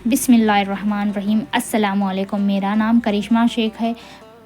بسم اللہ الرحمن الرحیم۔ السلام علیکم، میرا نام کرشمہ شیخ ہے۔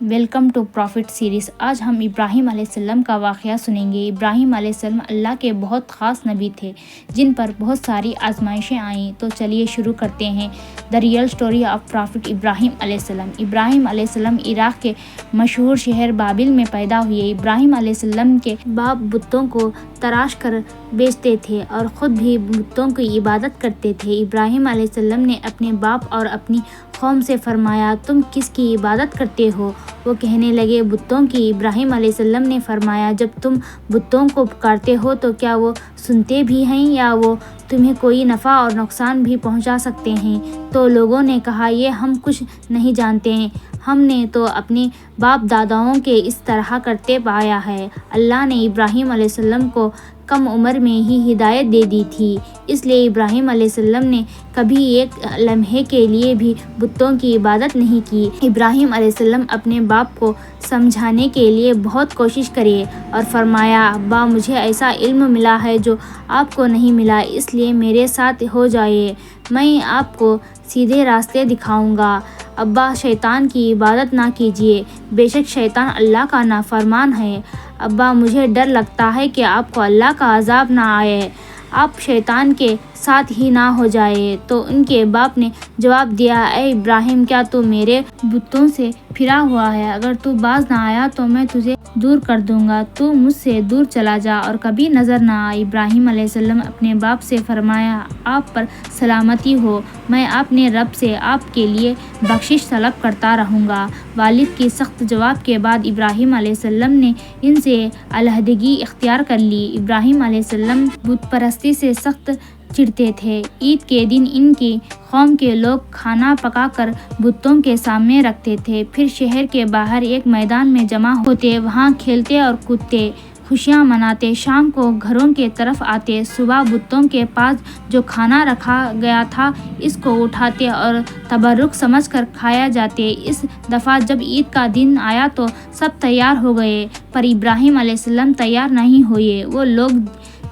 Welcome to profit series. آج ہم ابراہیم علیہ السلام کا واقعہ سنیں گے۔ ابراہیم علیہ السلام اللہ کے بہت خاص نبی تھے جن پر بہت ساری آزمائشیں آئیں۔ تو چلیے شروع کرتے ہیں۔ The real story of prophet Ibrahim علیہ السلام۔ ابراہیم علیہ السلام عراق کے مشہور شہر بابل میں پیدا ہوئے۔ ابراہیم علیہ السلام کے باپ بتوں کو تراش کر بیچتے تھے اور خود بھی بتوں کی عبادت کرتے تھے۔ ابراہیم علیہ السلام نے اپنے باپ اور اپنی قوم سے فرمایا، تم کس کی عبادت کرتے ہو؟ وہ کہنے لگے، بتوں کی۔ ابراہیم علیہ السلام نے فرمایا، جب تم بتوں کو پکارتے ہو تو کیا وہ سنتے بھی ہیں یا وہ تمہیں کوئی نفع اور نقصان بھی پہنچا سکتے ہیں؟ تو لوگوں نے کہا، یہ ہم کچھ نہیں جانتے ہیں، ہم نے تو اپنے باپ داداؤں کے اس طرح کرتے پایا ہے۔ اللہ نے ابراہیم علیہ السلام کو کم عمر میں ہی ہدایت دے دی تھی، اس لیے ابراہیم علیہ السلام نے کبھی ایک لمحے کے لیے بھی بتوں کی عبادت نہیں کی۔ ابراہیم علیہ السلام اپنے باپ کو سمجھانے کے لیے بہت کوشش کرے اور فرمایا، ابا مجھے ایسا علم ملا ہے جو آپ کو نہیں ملا، اس لیے میرے ساتھ ہو جائے، میں آپ کو سیدھے راستے دکھاؤں گا۔ ابا شیطان کی عبادت نہ کیجیے، بے شک شیطان اللہ کا نافرمان ہے۔ ابا مجھے ڈر لگتا ہے کہ آپ کو اللہ کا عذاب نہ آئے، آپ شیطان کے ساتھ ہی نہ ہو جائے۔ تو ان کے باپ نے جواب دیا، اے ابراہیم، کیا تو میرے بتوں سے پھرا ہوا ہے؟ اگر تو باز نہ آیا تو میں تجھے دور کر دوں گا، تو مجھ سے دور چلا جا اور کبھی نظر نہ آ۔ ابراہیم علیہ السلام اپنے باپ سے فرمایا، آپ پر سلامتی ہو، میں اپنے رب سے آپ کے لیے بخشش طلب کرتا رہوں گا۔ والد کی سخت جواب کے بعد ابراہیم علیہ السلام نے ان سے علیحدگی اختیار کر لی۔ ابراہیم علیہ السلام بت پرستی سے سخت چڑھتے تھے۔ عید کے دن ان کی قوم کے لوگ کھانا پکا کر بتوں کے سامنے رکھتے تھے، پھر شہر کے باہر ایک میدان میں جمع ہوتے، وہاں کھیلتے اور کودتے، خوشیاں مناتے، شام کو گھروں کے طرف آتے، صبح بتوں کے پاس جو کھانا رکھا گیا تھا اس کو اٹھاتے اور تبرک سمجھ کر کھایا جاتے۔ اس دفعہ جب عید کا دن آیا تو سب تیار ہو گئے، پر ابراہیم علیہ السلام تیار نہیں ہوئے۔ وہ لوگ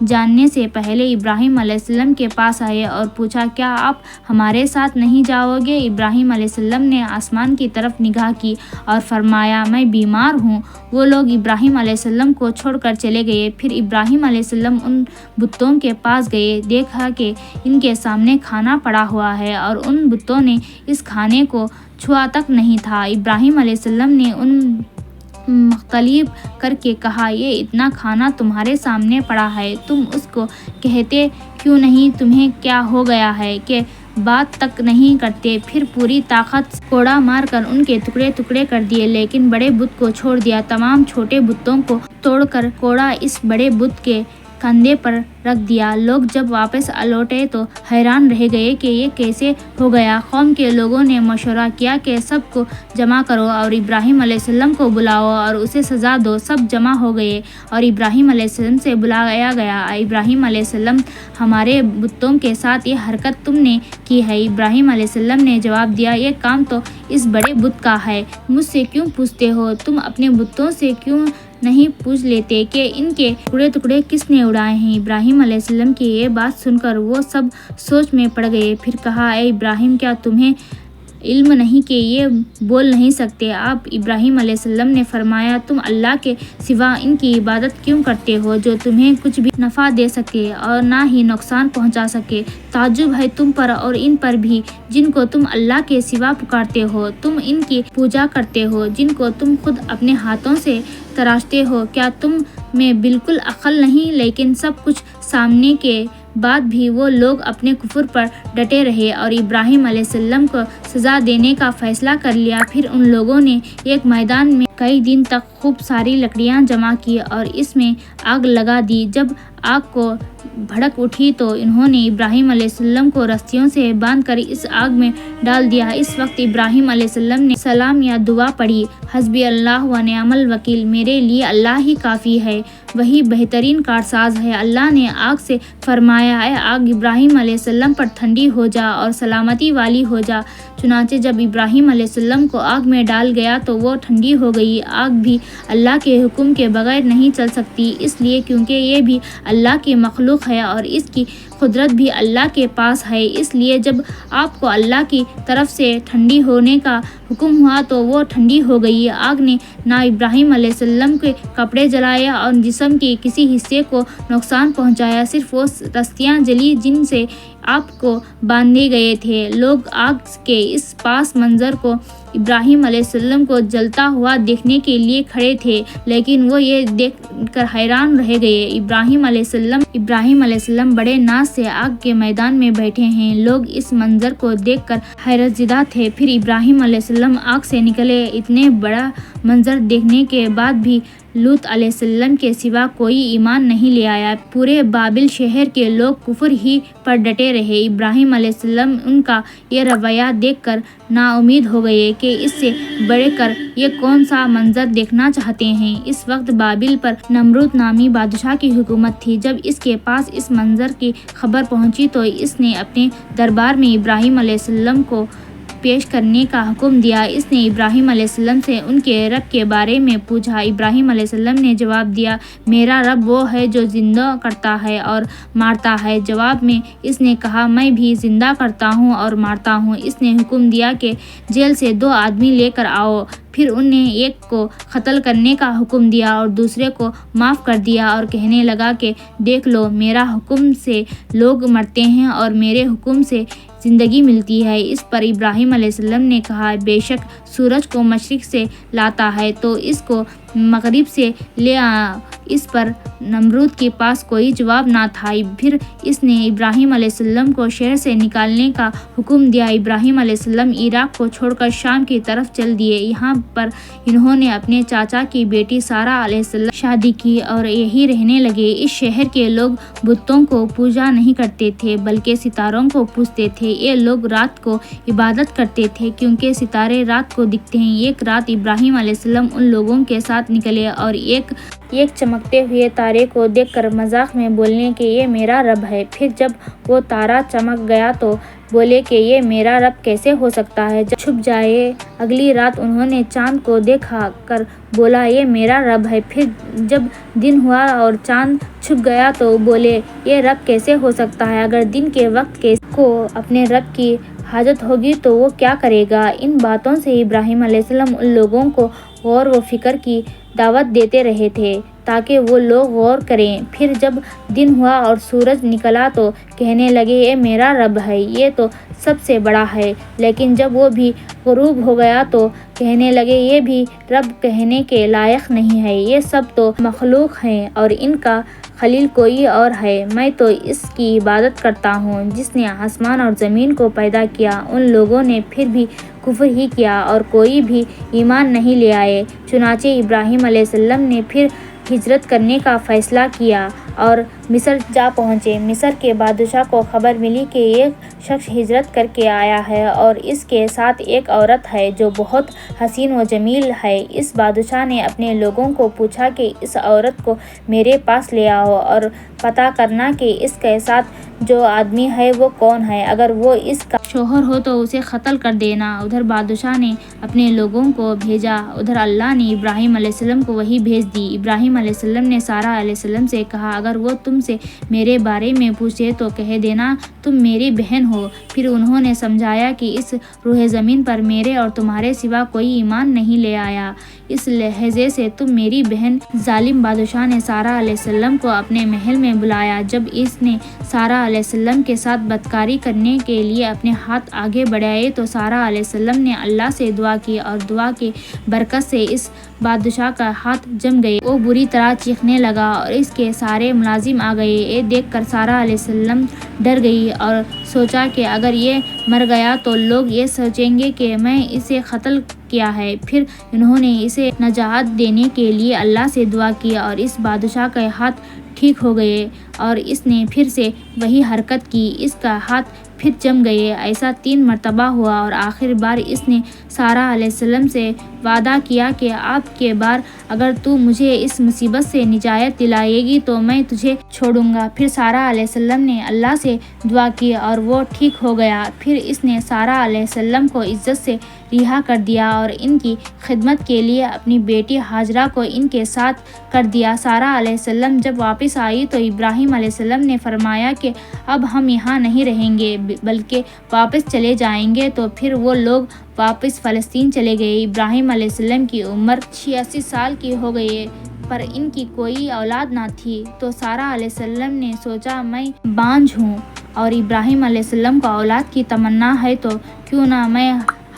جاننے سے پہلے ابراہیم علیہ السلام کے پاس آئے اور پوچھا، کیا آپ ہمارے ساتھ نہیں جاؤ گے؟ ابراہیم علیہ السلام نے آسمان کی طرف نگاہ کی اور فرمایا، میں بیمار ہوں۔ وہ لوگ ابراہیم علیہ السلام کو چھوڑ کر چلے گئے۔ پھر ابراہیم علیہ السلام ان بتوں کے پاس گئے، دیکھا کہ ان کے سامنے کھانا پڑا ہوا ہے اور ان بتوں نے اس کھانے کو چھوا تک نہیں تھا۔ ابراہیم علیہ السلام نے ان مختلف کر کے کہا، یہ اتنا کھانا تمہارے سامنے پڑا ہے، تم اس کو کھاتے کیوں نہیں؟ تمہیں کیا ہو گیا ہے کہ بات تک نہیں کرتے؟ پھر پوری طاقت سے کوڑا مار کر ان کے ٹکڑے ٹکڑے کر دیے، لیکن بڑے بت کو چھوڑ دیا۔ تمام چھوٹے بتوں کو توڑ کر کوڑا اس بڑے بت کے کندھے پر رکھ دیا۔ لوگ جب واپس لوٹے تو حیران رہ گئے کہ یہ کیسے ہو گیا۔ قوم کے لوگوں نے مشورہ کیا کہ سب کو جمع کرو اور ابراہیم علیہ السلام کو بلاؤ اور اسے سزا دو۔ سب جمع ہو گئے اور ابراہیم علیہ السلام سے بلایا گیا۔ ابراہیم علیہ السلام، ہمارے بتوں کے ساتھ یہ حرکت تم نے کی ہے؟ ابراہیم علیہ السلام نے جواب دیا، یہ کام تو اس بڑے بت کا ہے، مجھ سے کیوں پوچھتے ہو؟ تم اپنے بتوں سے کیوں نہیں پوچھ لیتے کہ ان کے ٹکڑے ٹکڑے کس نے اڑائے ہیں؟ ابراہیم علیہ السلام کی یہ بات سن کر وہ سب سوچ میں پڑ گئے۔ پھر کہا، اے ابراہیم، کیا تمہیں علم نہیں کہ یہ بول نہیں سکتے؟ آپ ابراہیم علیہ السلام نے فرمایا، تم اللہ کے سوا ان کی عبادت کیوں کرتے ہو جو تمہیں کچھ بھی نفع دے سکے اور نہ ہی نقصان پہنچا سکے؟ تعجب ہے تم پر اور ان پر بھی جن کو تم اللہ کے سوا پکارتے ہو۔ تم ان کی پوجا کرتے ہو جن کو تم خود اپنے ہاتھوں سے تراشتے ہو۔ کیا تم میں بالکل عقل نہیں؟ لیکن سب کچھ سامنے کے بعد بھی وہ لوگ اپنے کفر پر ڈٹے رہے اور ابراہیم علیہ السلام کو سزا دینے کا فیصلہ کر لیا۔ پھر ان لوگوں نے ایک میدان میں کئی دن تک خوب ساری لکڑیاں جمع کی اور اس میں آگ لگا دی۔ جب آگ کو بھڑک اٹھی تو انہوں نے ابراہیم علیہ السلام کو رسیوں سے باندھ کر اس آگ میں ڈال دیا۔ اس وقت ابراہیم علیہ السلام نے سلام یا دعا پڑھی، حسبی اللہ و نعم الوکیل، میرے لیے اللہ ہی کافی ہے، وہی بہترین کارساز ہے۔ اللہ نے آگ سے فرمایا، اے آگ، ابراہیم علیہ السلام پر ٹھنڈی ہو جا اور سلامتی والی ہو جا۔ چنانچہ جب ابراہیم علیہ السلام کو آگ میں ڈال گیا تو وہ ٹھنڈی ہو گئی۔ آگ بھی اللہ کے حکم کے بغیر نہیں چل سکتی، اس لیے کیونکہ یہ بھی اللہ کی مخلوق ہے اور اس کی قدرت بھی اللہ کے پاس ہے، اس لیے جب آپ کو اللہ کی طرف سے ٹھنڈی ہونے کا حکم ہوا تو وہ ٹھنڈی ہو گئی۔ آگ نے نہ ابراہیم علیہ السلام کے کپڑے جلائے اور جسم کے کسی حصے کو نقصان پہنچایا، صرف وہ رسیاں جلی جن سے آپ کو باندھے گئے تھے۔ لوگ آگ کے اس پاس منظر کو ابراہیم علیہ السلام کو جلتا ہوا دیکھنے کے لیے کھڑے تھے، لیکن وہ یہ دیکھ کر حیران رہ گئے۔ ابراہیم علیہ السلام بڑے ناز سے آگ کے میدان میں بیٹھے ہیں۔ لوگ اس منظر کو دیکھ کر حیرت زدہ تھے۔ پھر ابراہیم علیہ السلام آگ سے نکلے۔ اتنے بڑا منظر دیکھنے کے بعد بھی لوط علیہ السلام کے سوا کوئی ایمان نہیں لے آیا۔ پورے بابل شہر کے لوگ کفر ہی پر ڈٹے رہے۔ ابراہیم علیہ السلام ان کا یہ رویہ دیکھ کر نا امید ہو گئے کہ اس سے بڑھ کر یہ کون سا منظر دیکھنا چاہتے ہیں۔ اس وقت بابل پر نمرود نامی بادشاہ کی حکومت تھی۔ جب اس کے پاس اس منظر کی خبر پہنچی تو اس نے اپنے دربار میں ابراہیم علیہ السلام کو پیش کرنے کا حکم دیا۔ اس نے ابراہیم علیہ السلام سے ان کے رب کے بارے میں پوچھا۔ ابراہیم علیہ السلام نے جواب دیا، میرا رب وہ ہے جو زندہ کرتا ہے اور مارتا ہے۔ جواب میں اس نے کہا، میں بھی زندہ کرتا ہوں اور مارتا ہوں۔ اس نے حکم دیا کہ جیل سے 2 آدمی لے کر آؤ۔ پھر انہیں ایک کو قتل کرنے کا حکم دیا اور دوسرے کو معاف کر دیا اور کہنے لگا کہ دیکھ لو، میرا حکم سے لوگ مرتے ہیں اور میرے حکم سے زندگی ملتی ہے۔ اس پر ابراہیم علیہ السلام نے کہا، بے شک سورج کو مشرق سے لاتا ہے تو اس کو مغرب سے لے آ۔ اس پر نمرود کے پاس کوئی جواب نہ تھا۔ پھر اس نے ابراہیم علیہ السلام کو شہر سے نکالنے کا حکم دیا۔ ابراہیم علیہ السلام عراق کو چھوڑ کر شام کی طرف چل دیے۔ یہاں پر انہوں نے اپنے چاچا کی بیٹی سارہ علیہ السلام شادی کی اور یہیں رہنے لگے۔ اس شہر کے لوگ بتوں کو پوجا نہیں کرتے تھے بلکہ ستاروں کو پوجتے تھے۔ یہ لوگ رات کو عبادت کرتے تھے کیونکہ ستارے رات کو دکھتے ہیں۔ ایک رات ابراہیم علیہ السلام ان لوگوں کے ساتھ نکلے اور ایک چمکتے ہوئے تارے کو دیکھ کر مذاق میں بولے کہ یہ میرا رب ہے۔ پھر جب وہ تارا چمک گیا تو بولے کہ یہ میرا رب کیسے ہو سکتا ہے جب چھپ جائے۔ اگلی رات انہوں نے چاند کو دیکھا کر بولا، یہ میرا رب ہے۔ پھر جب دن ہوا اور چاند چھپ گیا تو بولے، یہ رب کیسے ہو سکتا ہے؟ اگر دن کے وقت کسی کو اپنے رب کی حاجت ہوگی تو وہ کیا کرے گا؟ ان باتوں سے ابراہیم علیہ السلام ان لوگوں کو غور و فکر کی دعوت دیتے رہے تھے تاکہ وہ لوگ غور کریں۔ پھر جب دن ہوا اور سورج نکلا تو کہنے لگے، یہ میرا رب ہے، یہ تو سب سے بڑا ہے۔ لیکن جب وہ بھی غروب ہو گیا تو کہنے لگے، یہ بھی رب کہنے کے لائق نہیں ہے، یہ سب تو مخلوق ہیں اور ان کا خلیل کوئی اور ہے۔ میں تو اس کی عبادت کرتا ہوں جس نے آسمان اور زمین کو پیدا کیا۔ ان لوگوں نے پھر بھی کفر ہی کیا اور کوئی بھی ایمان نہیں لے آئے۔ چنانچہ ابراہیم علیہ السلام نے پھر ہجرت کرنے کا فیصلہ کیا اور مصر جا پہنچے۔ مصر کے بادشاہ کو خبر ملی کہ ایک شخص ہجرت کر کے آیا ہے اور اس کے ساتھ ایک عورت ہے جو بہت حسین و جمیل ہے۔ اس بادشاہ نے اپنے لوگوں کو پوچھا کہ اس عورت کو میرے پاس لے آؤ اور پتہ کرنا کہ اس کے ساتھ جو آدمی ہے وہ کون ہے، اگر وہ اس کا شوہر ہو تو اسے قتل کر دینا۔ ادھر بادشاہ نے اپنے لوگوں کو بھیجا، ادھر اللہ نے ابراہیم علیہ السلام کو وحی بھیج دی۔ ابراہیم علیہ السلام نے سارہ علیہ السلام سے کہا، اگر وہ تم سے میرے بارے میں پوچھے تو کہہ دینا تم میری بہن ہو۔ پھر انہوں نے سمجھایا کہ اس روح زمین پر میرے اور تمہارے سوا کوئی ایمان نہیں لے آیا، اس لحاظ سے تم میری بہن۔ ظالم بادشاہ نے سارہ علیہ السلام کو اپنے محل میں بلایا۔ جب اس نے سارہ علیہ السلام کے ساتھ بدکاری کرنے کے لیے اپنے ہاتھ آگے بڑھائے تو سارہ علیہ السلام نے اللہ سے دعا کی اور دعا کی برکت سے اس بادشاہ کا ہاتھ جم گئے۔ وہ بری طرح چیخنے لگا اور اس کے سارے ملازم آ گئے۔ یہ دیکھ کر سارہ علیہ السلام ڈر گئی اور سوچا کہ اگر یہ مر گیا تو لوگ یہ سوچیں گے کہ میں اسے قتل کیا ہے۔ پھر انہوں نے اسے نجات دینے کے لیے اللہ سے دعا کی اور اس بادشاہ کے ہاتھ ٹھیک ہو گئے اور اس نے پھر سے وہی حرکت کی، اس کا ہاتھ پھر جم گئے۔ ایسا 3 مرتبہ ہوا اور آخر بار اس نے سارہ علیہ السلام سے وعدہ کیا کہ اب کے بار اگر تو مجھے اس مصیبت سے نجات دلائے گی تو میں تجھے چھوڑوں گا۔ پھر سارہ علیہ السلام نے اللہ سے دعا کی اور وہ ٹھیک ہو گیا۔ پھر اس نے سارہ علیہ السلام کو عزت سے رہا کر دیا اور ان کی خدمت کے لیے اپنی بیٹی ہاجرہ کو ان کے ساتھ کر دیا۔ سارہ علیہ السلام جب واپس آئی تو ابراہیم ابراہیم علیہ السلام نے فرمایا کہ اب ہم یہاں نہیں رہیں گے بلکہ واپس چلے جائیں گے، تو پھر وہ لوگ واپس فلسطین چلے گئے۔ ابراہیم علیہ السلام کی عمر 86 سال کی ہو گئی، پر ان کی کوئی اولاد نہ تھی، تو سارہ علیہ السلام نے سوچا میں بانجھ ہوں اور ابراہیم علیہ السلام کو اولاد کی تمنا ہے، تو کیوں نہ میں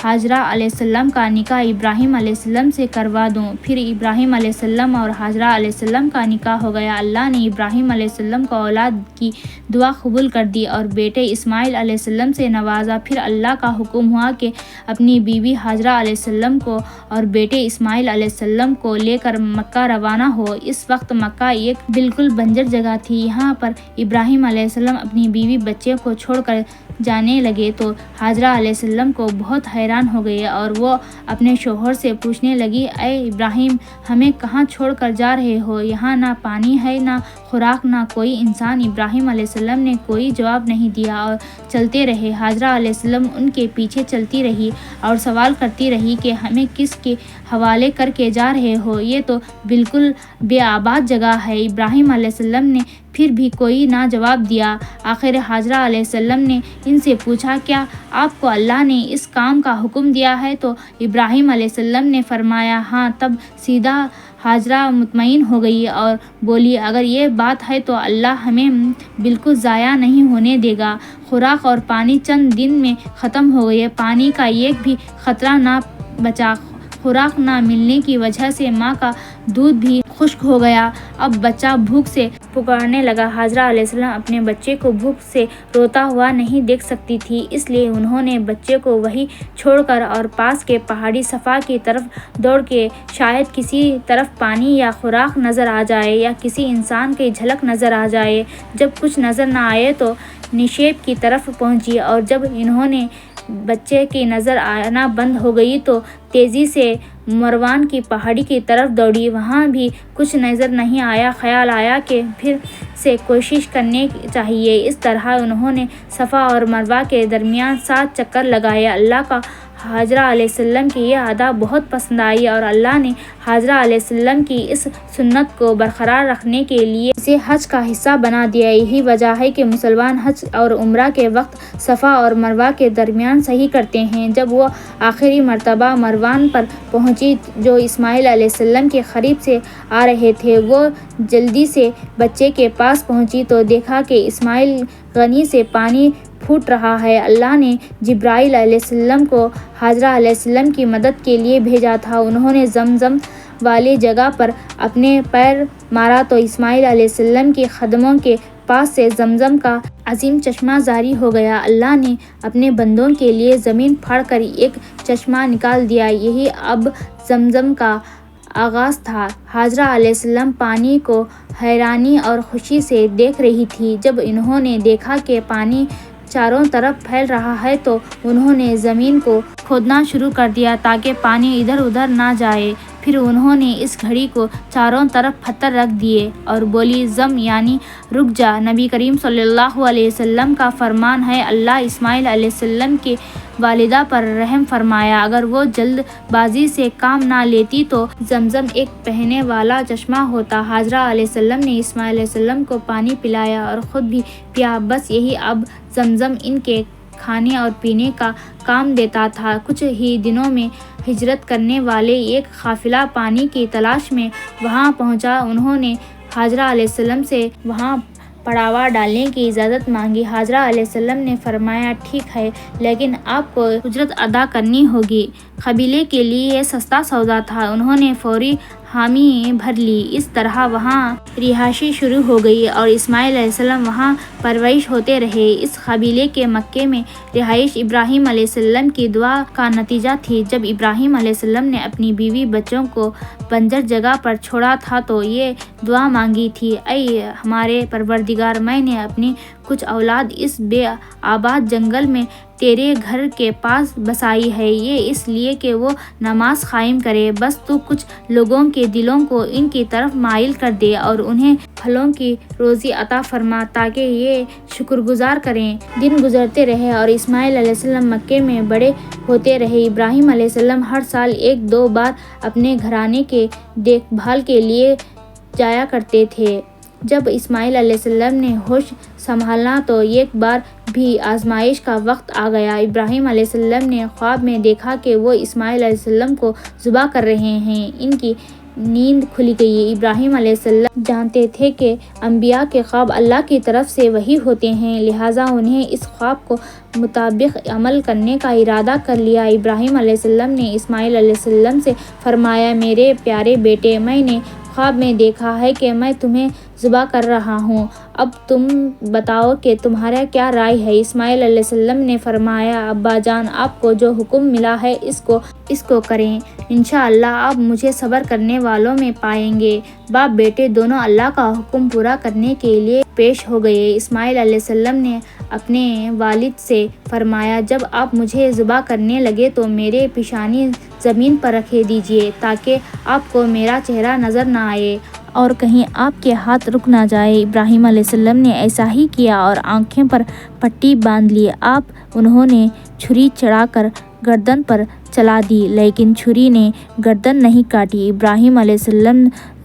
ہاجرہ علیہ السلام کا نکاح ابراہیم علیہ السلام سے کروا دوں۔ پھر ابراہیم علیہ السلام اور ہاجرہ علیہ السلام کا نکاح ہو گیا۔ اللہ نے ابراہیم علیہ السلام کو اولاد کی دعا قبول کر دی اور بیٹے اسماعیل علیہ السلام سے نوازا۔ پھر اللہ کا حکم ہوا کہ اپنی بیوی ہاجرہ علیہ السلام کو اور بیٹے اسماعیل علیہ السلام کو لے کر مکہ روانہ ہو۔ اس وقت مکہ ایک بالکل بنجر جگہ تھی۔ یہاں پر ابراہیم علیہ السلام اپنی بیوی بچے کو چھوڑ کر جانے لگے تو ہاجرہ علیہ السلام کو بہت حیران ہو گئے اور وہ اپنے شوہر سے پوچھنے لگی، اے ابراہیم، ہمیں کہاں چھوڑ کر جا رہے ہو؟ یہاں نہ پانی ہے، نہ خوراک، نہ کوئی انسان۔ ابراہیم علیہ السلام نے کوئی جواب نہیں دیا اور چلتے رہے۔ ہاجرہ علیہ السلام ان کے پیچھے چلتی رہی اور سوال کرتی رہی کہ ہمیں کس کے حوالے کر کے جا رہے ہو؟ یہ تو بالکل بے آباد جگہ ہے۔ ابراہیم علیہ السلام نے پھر بھی کوئی نہ جواب دیا۔ آخر ہاجرہ علیہ السلام نے ان سے پوچھا، کیا آپ کو اللہ نے اس کام کا حکم دیا ہے؟ تو ابراہیم علیہ السلام نے فرمایا، ہاں۔ تب سیدھا ہاجرہ مطمئن ہو گئی اور بولی، اگر یہ بات ہے تو اللہ ہمیں بالکل ضائع نہیں ہونے دے گا۔ خوراک اور پانی چند دن میں ختم ہو گئے۔ پانی کا ایک بھی قطرہ نہ بچا۔ خوراک نہ ملنے کی وجہ سے ماں کا دودھ بھی خشک ہو گیا۔ اب بچہ بھوک سے پکارنے لگا۔ ہاجرہ علیہ السلام اپنے بچے کو بھوک سے روتا ہوا نہیں دیکھ سکتی تھی، اس لیے انہوں نے بچے کو وہیں چھوڑ کر اور پاس کے پہاڑی صفا کی طرف دوڑ کے شاید کسی طرف پانی یا خوراک نظر آ جائے یا کسی انسان کی جھلک نظر آ جائے۔ جب کچھ نظر نہ آئے تو نشیب کی طرف پہنچی اور جب انہوں نے بچے کی نظر آنا بند ہو گئی تو تیزی سے مروان کی پہاڑی کی طرف دوڑی۔ وہاں بھی کچھ نظر نہیں آیا۔ خیال آیا کہ پھر سے کوشش کرنی چاہیے۔ اس طرح انہوں نے صفا اور مروہ کے درمیان 7 چکر لگائے۔ اللہ کا ہاجرہ علیہ السلام کی یہ ادا بہت پسند آئی اور اللہ نے ہاجرہ علیہ السلام کی اس سنت کو برقرار رکھنے کے لیے اسے حج کا حصہ بنا دیا۔ یہی وجہ ہے کہ مسلمان حج اور عمرہ کے وقت صفا اور مروہ کے درمیان سعی کرتے ہیں۔ جب وہ آخری مرتبہ مروان پر پہنچی جو اسماعیل علیہ السلام کے قریب سے آ رہے تھے، وہ جلدی سے بچے کے پاس پہنچی تو دیکھا کہ اسماعیل غنی سے پانی پھوٹ رہا ہے۔ اللہ نے جبرائیل علیہ السلام کو ہاجرہ علیہ السلام کی مدد کے لیے بھیجا تھا۔ انہوں نے زمزم والی جگہ پر اپنے پیر مارا تو اسماعیل علیہ السلام کے قدموں کے پاس سے زمزم کا عظیم چشمہ جاری ہو گیا۔ اللہ نے اپنے بندوں کے لیے زمین پھاڑ کر ایک چشمہ نکال دیا۔ یہی اب زمزم کا آغاز تھا۔ ہاجرہ علیہ السلام پانی کو حیرانی اور خوشی سے دیکھ رہی تھی۔ جب انہوں نے دیکھا کہ پانی چاروں طرف پھیل رہا ہے تو انہوں نے زمین کو کھودنا شروع کر دیا تاکہ پانی ادھر ادھر نہ جائے۔ پھر انہوں نے اس گھڑی کو چاروں طرف پتھر رکھ دیے اور بولی، زم یعنی رک جا۔ نبی کریم صلی اللہ علیہ وسلم کا فرمان ہے، اللہ اسماعیل علیہ السلام کی والدہ پر رحم فرمایا۔ اگر وہ جلد بازی سے کام نہ لیتی تو زمزم ایک بہنے والا چشمہ ہوتا۔ ہاجرہ علیہ السلام نے اسماعیل علیہ السلام کو پانی پلایا اور خود بھی پیا۔ بس یہی اب زمزم ان کے کھانے اور پینے کا کام دیتا تھا۔ کچھ ہی دنوں میں ہجرت کرنے والے ایک قافلہ پانی کی تلاش میں وہاں پہنچا۔ انہوں نے ہاجرہ علیہ السلام سے وہاں پڑاوا ڈالنے کی اجازت مانگی۔ ہاجرہ علیہ السلام نے فرمایا، ٹھیک ہے، لیکن آپ کو اجرت ادا کرنی ہوگی۔ قبیلے کے لیے یہ سستا سودا تھا۔ انہوں نے فوری حامی بھر لی۔ اس طرح وہاں رہائشی شروع ہو گئی اور اسماعیل علیہ السلام وہاں پرورش ہوتے رہے۔ اس قبیلے کے مکے میں رہائش ابراہیم علیہ السلام کی دعا کا نتیجہ تھی۔ جب ابراہیم علیہ السلام نے اپنی بیوی بچوں کو بنجر جگہ پر چھوڑا تھا تو یہ دعا مانگی تھی، اے ہمارے پروردگار، میں نے اپنی کچھ اولاد اس بے آباد جنگل میں تیرے گھر کے پاس بسائی ہے، یہ اس لیے کہ وہ نماز قائم کرے۔ بس تو کچھ لوگوں کے دلوں کو ان کی طرف مائل کر دے اور انہیں پھلوں کی روزی عطا فرما تاکہ یہ شکر گزار کریں۔ دن گزرتے رہے اور اسماعیل علیہ السلام مکے میں بڑے ہوتے رہے۔ ابراہیم علیہ السلام ہر سال 1-2 بار اپنے گھرانے کے دیکھ بھال کے لیے جایا کرتے تھے۔ جب اسماعیل علیہ السلام نے ہوش سنبھالا تو ایک بار بھی آزمائش کا وقت آ گیا۔ ابراہیم علیہ السلام نے خواب میں دیکھا کہ وہ اسماعیل علیہ السلام کو ذبح کر رہے ہیں۔ ان کی نیند کھل گئی۔ ابراہیم علیہ السلام جانتے تھے کہ انبیاء کے خواب اللہ کی طرف سے وحی ہوتے ہیں، لہٰذا انہیں اس خواب کو مطابق عمل کرنے کا ارادہ کر لیا۔ ابراہیم علیہ السلام نے اسماعیل علیہ السلام سے فرمایا، میرے پیارے بیٹے، میں نے خواب میں دیکھا ہے کہ میں تمہیں ذبح کر رہا ہوں، اب تم بتاؤ کہ تمہارا کیا رائے ہے؟ اسماعیل علیہ السلام نے فرمایا، ابا جان، آپ کو جو حکم ملا ہے اس کو کریں، انشاءاللہ آپ مجھے صبر کرنے والوں میں پائیں گے۔ باپ بیٹے دونوں اللہ کا حکم پورا کرنے کے لیے پیش ہو گئے۔ اسماعیل علیہ السلام نے اپنے والد سے فرمایا، جب آپ مجھے ذبح کرنے لگے تو میرے پیشانی زمین پر رکھ دیجیے تاکہ آپ کو میرا چہرہ نظر نہ آئے اور کہیں آپ کے ہاتھ رک نہ جائے۔ ابراہیم علیہ السلام نے ایسا ہی کیا اور آنکھیں پر پٹی باندھ لی۔ انہوں نے چھری چڑھا کر گردن پر چلا دی، لیکن چھری نے گردن نہیں کاٹی۔ ابراہیم علیہ السلام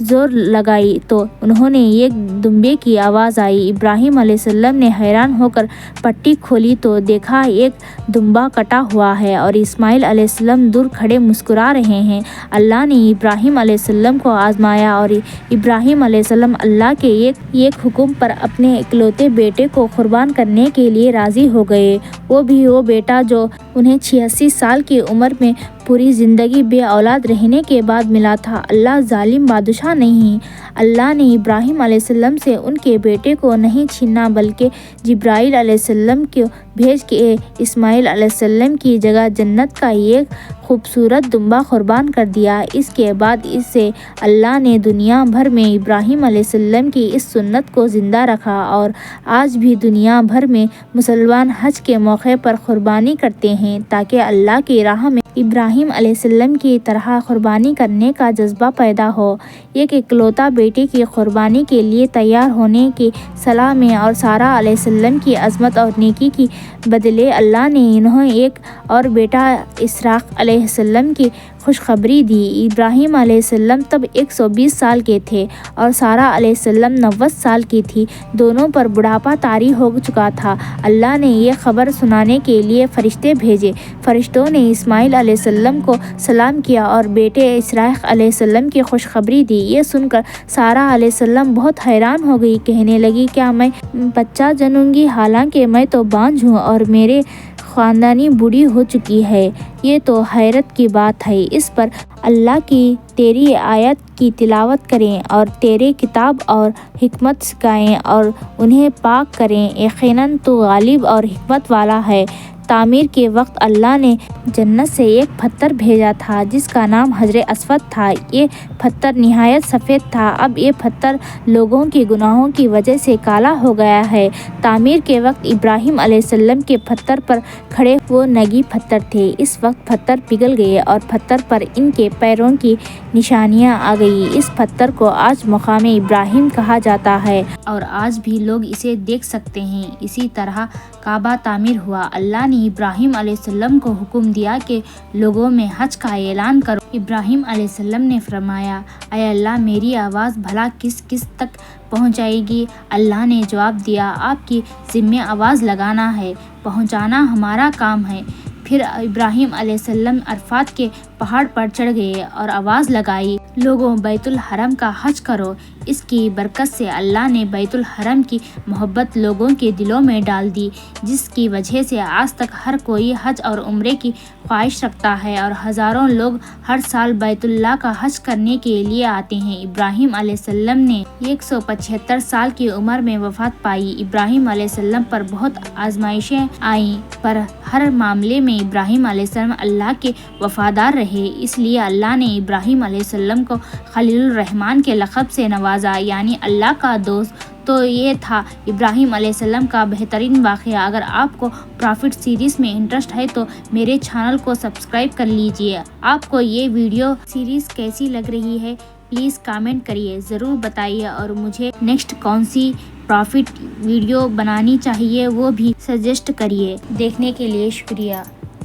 زور لگائی تو انہوں نے ایک دمبے کی آواز آئی۔ ابراہیم علیہ السلام نے حیران ہو کر پٹی کھولی تو دیکھا ایک دمبا کٹا ہوا ہے اور اسماعیل علیہ السلام دور کھڑے مسکرا رہے ہیں۔ اللہ نے ابراہیم علیہ السلام کو آزمایا اور ابراہیم علیہ السلام اللہ کے ایک حکم پر اپنے اکلوتے بیٹے کو قربان کرنے کے لیے راضی ہو گئے، وہ بھی وہ بیٹا جو انہیں 86 سال کی عمر میں پوری زندگی بے اولاد رہنے کے بعد ملا تھا۔ اللہ ظالم بادشاہ نہیں۔ اللہ نے ابراہیم علیہ السلام سے ان کے بیٹے کو نہیں چھینا بلکہ جبرائیل علیہ السلام کو بھیج کے اسماعیل علیہ السلام کی جگہ جنت کا ایک خوبصورت دمبا قربان کر دیا۔ اس کے بعد سے اللہ نے دنیا بھر میں ابراہیم علیہ السلام کی اس سنت کو زندہ رکھا اور آج بھی دنیا بھر میں مسلمان حج کے موقع پر قربانی کرتے ہیں تاکہ اللہ کی راہ میں ابراہیم علیہ السلام کی طرح قربانی کرنے کا جذبہ پیدا ہو۔ ایک اکلوتا بیٹے کی قربانی کے لیے تیار ہونے کی صلاح میں اور سارہ علیہ السلام کی عظمت اور نیکی کے بدلے اللہ نے انہیں ایک اور بیٹا اسحاق علیہ السلام کی خوشخبری دی۔ ابراہیم علیہ السلام تب 120 سال کے تھے اور سارہ علیہ السلام 90 سال کی تھی، دونوں پر بڑھاپا طاری ہو چکا تھا۔ اللہ نے یہ خبر سنانے کے لیے فرشتے بھیجے۔ فرشتوں نے اسماعیل علیہ السلام کو سلام کیا اور بیٹے اسحاق علیہ السلام کی خوشخبری دی۔ یہ سن کر سارہ علیہ السلام بہت حیران ہو گئی، کہنے لگی، کیا میں بچہ جنوں گی حالانکہ میں تو بانجھ ہوں اور میرے خاندانی بوڑھی ہو چکی ہے؟ یہ تو حیرت کی بات ہے۔ اس پر اللہ کی تیری آیت کی تلاوت کریں اور تیرے کتاب اور حکمت سکھائیں اور انہیں پاک کریں، یقیناً تو غالب اور حکمت والا ہے۔ تعمیر کے وقت اللہ نے جنت سے ایک پتھر بھیجا تھا جس کا نام حجر اسود تھا۔ یہ پتھر نہایت سفید تھا، اب یہ پتھر لوگوں کے گناہوں کی وجہ سے کالا ہو گیا ہے۔ تعمیر کے وقت ابراہیم علیہ السلام کے پتھر پر کھڑے وہ نگی پتھر تھے، اس وقت پتھر پگھل گئے اور پتھر پر ان کے پیروں کی نشانیاں آ گئیں۔ اس پتھر کو آج مقام ابراہیم کہا جاتا ہے اور آج بھی لوگ اسے دیکھ سکتے ہیں۔ اسی طرح کعبہ تعمیر ہوا۔ اللہ نے ابراہیم علیہ السلام کو حکم دیا کہ لوگوں میں حج کا اعلان کرو۔ ابراہیم علیہ السلام نے فرمایا، اے اللہ، میری آواز بھلا کس تک پہنچائے گی؟ اللہ نے جواب دیا، آپ کی ذمہ آواز لگانا ہے، پہنچانا ہمارا کام ہے۔ پھر ابراہیم علیہ السلام عرفات کے پہاڑ پر چڑھ گئے اور آواز لگائی، لوگوں، بیت الحرم کا حج کرو۔ اس کی برکت سے اللہ نے بیت الحرم کی محبت لوگوں کے دلوں میں ڈال دی، جس کی وجہ سے آج تک ہر کوئی حج اور عمرے کی خواہش رکھتا ہے اور ہزاروں لوگ ہر سال بیت اللہ کا حج کرنے کے لیے آتے ہیں۔ ابراہیم علیہ السلام نے 175 سال کی عمر میں وفات پائی۔ ابراہیم علیہ السلام پر بہت آزمائشیں آئیں، پر ہر معاملے میں ابراہیم علیہ السلام اللہ کے وفادار رہے، اس لیے اللہ نے ابراہیم علیہ السلام کو خلیل الرحمن کے لقب سے نوازا، یعنی اللہ کا دوست۔ تو یہ تھا ابراہیم علیہ السلام کا بہترین واقعہ۔ اگر آپ کو پرافٹ سیریز میں انٹرسٹ ہے تو میرے چینل کو سبسکرائب کر لیجئے۔ آپ کو یہ ویڈیو سیریز کیسی لگ رہی ہے پلیز کامنٹ کریے، ضرور بتائیے، اور مجھے نیکسٹ کون سی پرافٹ ویڈیو بنانی چاہیے وہ بھی سجیسٹ کریے۔ دیکھنے کے لیے شکریہ،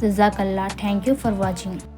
جزاک اللہ، تھینک یو فار واچنگ۔